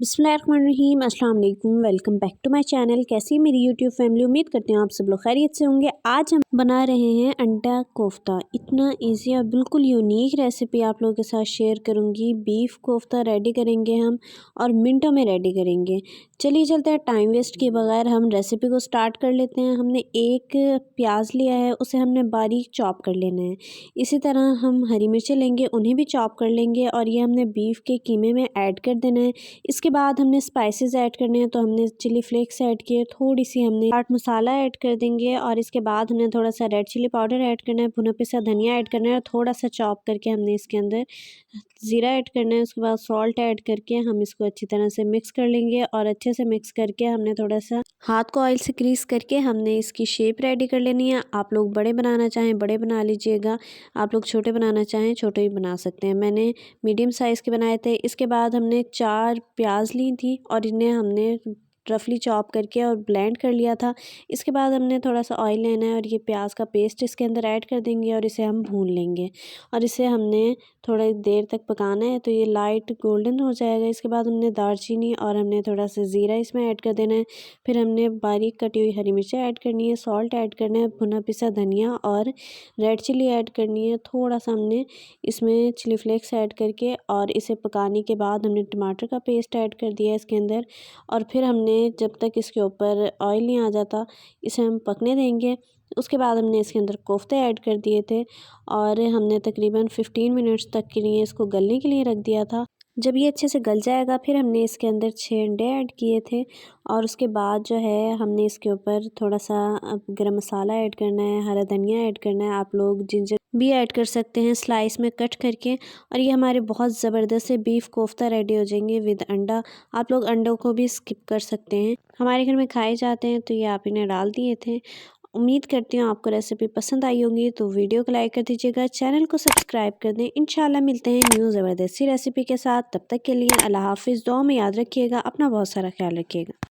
बिस्मिल्लाहिर्रहमानिर्रहीम, अस्सलाम वालेकुम। Welcome back to my channel. कैसी है मेरी यूट्यूब फैमिली? उम्मीद करते हैं आप सब लोग खैरियत से होंगे। आज हम बना रहे हैं अंडा कोफ्ता। इतना इजी और बिल्कुल यूनिक रेसिपी आप लोगों के साथ शेयर करूंगी। बीफ कोफ्ता रेडी करेंगे हम और मिनटों में रेडी करेंगे। चलिए चलते हैं, टाइम वेस्ट किए बगैर हम रेसिपी को स्टार्ट कर लेते हैं। हमने एक प्याज लिया है, उसे हमने बारीक चॉप कर लेना है। इसी तरह हम हरी मिर्चें लेंगे, उन्हें भी चॉप कर लेंगे और ये हमने बीफ के कीमे में ऐड कर देना है। इसके बाद हमने स्पाइसेस ऐड करने हैं, तो हमने चिली फ्लेक्स ऐड किए, थोड़ी सी हमने चाट मसाला ऐड कर देंगे और इसके बाद हमने थोड़ा सा रेड चिली पाउडर ऐड करना है, भुना पिसा धनिया ऐड करना है और थोड़ा सा चॉप करके हमने इसके अंदर ज़ीरा ऐड करना है। उसके बाद सॉल्ट ऐड करके हम इसको अच्छी तरह से मिक्स कर लेंगे और अच्छे से मिक्स करके हमने थोड़ा सा हाथ को ऑयल से ग्रीस करके हमने इसकी शेप रेडी कर लेनी है। आप लोग बड़े बनाना चाहें बड़े बना लीजिएगा, आप लोग छोटे बनाना चाहें छोटे भी बना सकते हैं। मैंने मीडियम साइज़ के बनाए थे। इसके बाद हमने 4 प्याज ली थी और इन्हें हमने रफली चॉप करके और ब्लेंड कर लिया था। इसके बाद हमने थोड़ा सा ऑयल लेना है और ये प्याज का पेस्ट इसके अंदर ऐड कर देंगे और इसे हम भून लेंगे और इसे हमने थोड़ी देर तक पकाना है, तो ये लाइट गोल्डन हो जाएगा। इसके बाद हमने दालचीनी और हमने थोड़ा सा ज़ीरा इसमें ऐड कर देना है। फिर हमने बारीक कटी हुई हरी मिर्चें ऐड करनी है, सॉल्ट ऐड करना है, भुना पिसा धनिया और रेड चिली ऐड करनी है। थोड़ा सा हमने इसमें चिली फ्लेक्स ऐड करके और इसे पकाने के बाद हमने टमाटर का पेस्ट ऐड कर दिया इसके अंदर और फिर हमने जब तक इसके ऊपर ऑयल नहीं आ जाता इसे हम पकने देंगे। उसके बाद हमने इसके अंदर कोफ्ते ऐड कर दिए थे और हमने तकरीबन 15 मिनट्स तक के लिए इसको गलने के लिए रख दिया था। जब ये अच्छे से गल जाएगा फिर हमने इसके अंदर 6 अंडे ऐड किए थे और उसके बाद जो है हमने इसके ऊपर थोड़ा सा गरम मसाला ऐड करना है, हरा धनिया ऐड करना है। आप लोग जिंजर भी ऐड कर सकते हैं स्लाइस में कट करके और ये हमारे बहुत ज़बरदस्त से बीफ कोफ्ता रेडी हो जाएंगे विद अंडा। आप लोग अंडों को भी स्किप कर सकते हैं, हमारे घर में खाए जाते हैं तो ये आप इन्हें डाल दिए थे। उम्मीद करती हूँ आपको रेसिपी पसंद आई होगी, तो वीडियो को लाइक कर दीजिएगा, चैनल को सब्सक्राइब कर दें। इंशाल्लाह मिलते हैं न्यू ज़बरदस्ती रेसिपी के साथ। तब तक के लिए अल्लाह हाफिज़। दुआ में याद रखिएगा, अपना बहुत सारा ख्याल रखिएगा।